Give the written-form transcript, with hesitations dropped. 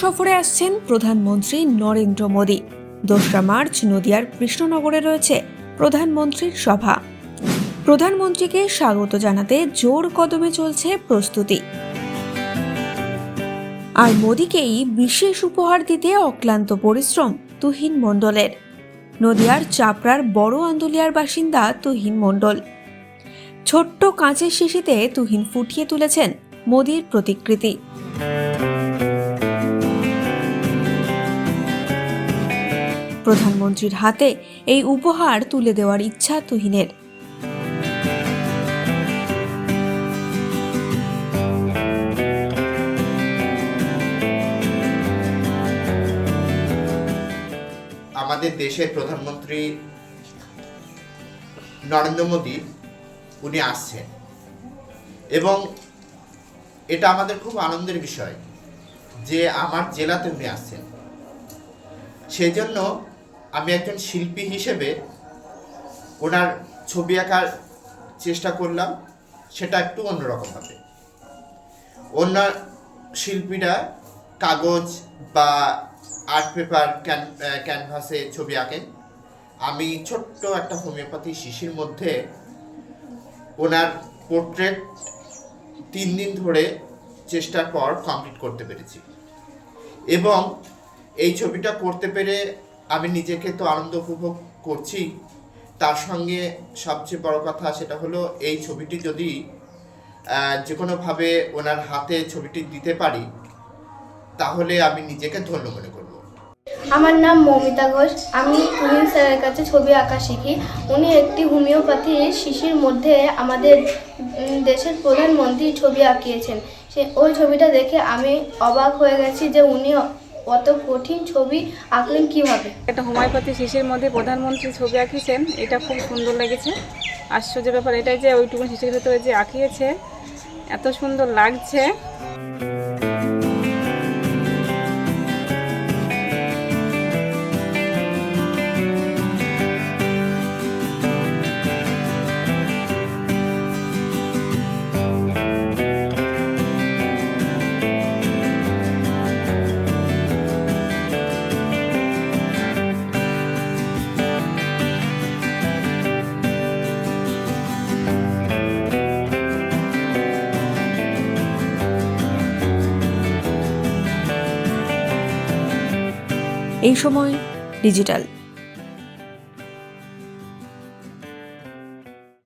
সফরে আসছেন প্রধানমন্ত্রী নরেন্দ্র মোদী। 2রা মার্চ নদিয়ার কৃষ্ণনগরে রয়েছে প্রধানমন্ত্রীর সভা। প্রধানমন্ত্রীকে স্বাগত জানাতে জোর কদমে চলছে প্রস্তুতি। আর মোদীকেই বিশেষ উপহার দিতে অক্লান্ত পরিশ্রম তুহিন মণ্ডলের। নদিয়ার চাপড়ার বড় আন্দুলিয়ার বাসিন্দা তুহিন মণ্ডল। ছোট্ট কাঁচের শিশিতে তুহিন ফুটিয়ে তুলেছেন মোদীর প্রতিকৃতি। প্রধানমন্ত্রীর হাতে এই উপহার তুলে দেওয়ার ইচ্ছা তুহিনের। আমাদের দেশের প্রধানমন্ত্রী নরেন্দ্র মোদী উনি আসছেন এবং এটা আমাদের খুব আনন্দের বিষয় যে আমার জেলাতে উনি আসছেন। সেই জন্য আমি একজন শিল্পী হিসেবে ওনার ছবি আঁকার চেষ্টা করলাম, সেটা একটু অন্যরকমভাবে। অন্য শিল্পীরা কাগজ বা আর্ট পেপার ক্যানভাসে ছবি আঁকেন, আমি ছোট্ট একটা হোমিওপ্যাথি শিশির মধ্যে ওনার পোর্ট্রেট 3 দিন ধরে চেষ্টার পর কমপ্লিট করতে পেরেছি এবং এই ছবিটা করতে পেরে আমি নিজেকে তো আনন্দ উপভোগ করছি, তার সঙ্গে সবচেয়ে বড় কথা সেটা হলো এই ছবিটি যদি যে কোনোভাবে ওনার হাতে ছবিটি দিতে পারি তাহলে আমি নিজেকে ধন্য মনে করব। আমার নাম মৌমিতা ঘোষ। আমি তুহিন স্যারের কাছে ছবি আঁকা শিখি। উনি একটি হোমিওপ্যাথি শিশির মধ্যে আমাদের দেশের প্রধানমন্ত্রী ছবি আঁকিয়েছেন। ওই ছবিটা দেখে আমি অবাক হয়ে গেছি যে উনি অত কঠিন ছবি আঁকলেন কিভাবে। একটা হোমিওপ্যাথি শিশির মধ্যে প্রধানমন্ত্রী ছবি আঁকিয়েছেন, এটা খুব সুন্দর লেগেছে। আশ্চর্যের ব্যাপার এটাই যে ওইটুকু শিশির ভেতরে যে আঁকিয়েছে এত সুন্দর লাগছে। এই সময় ডিজিটাল।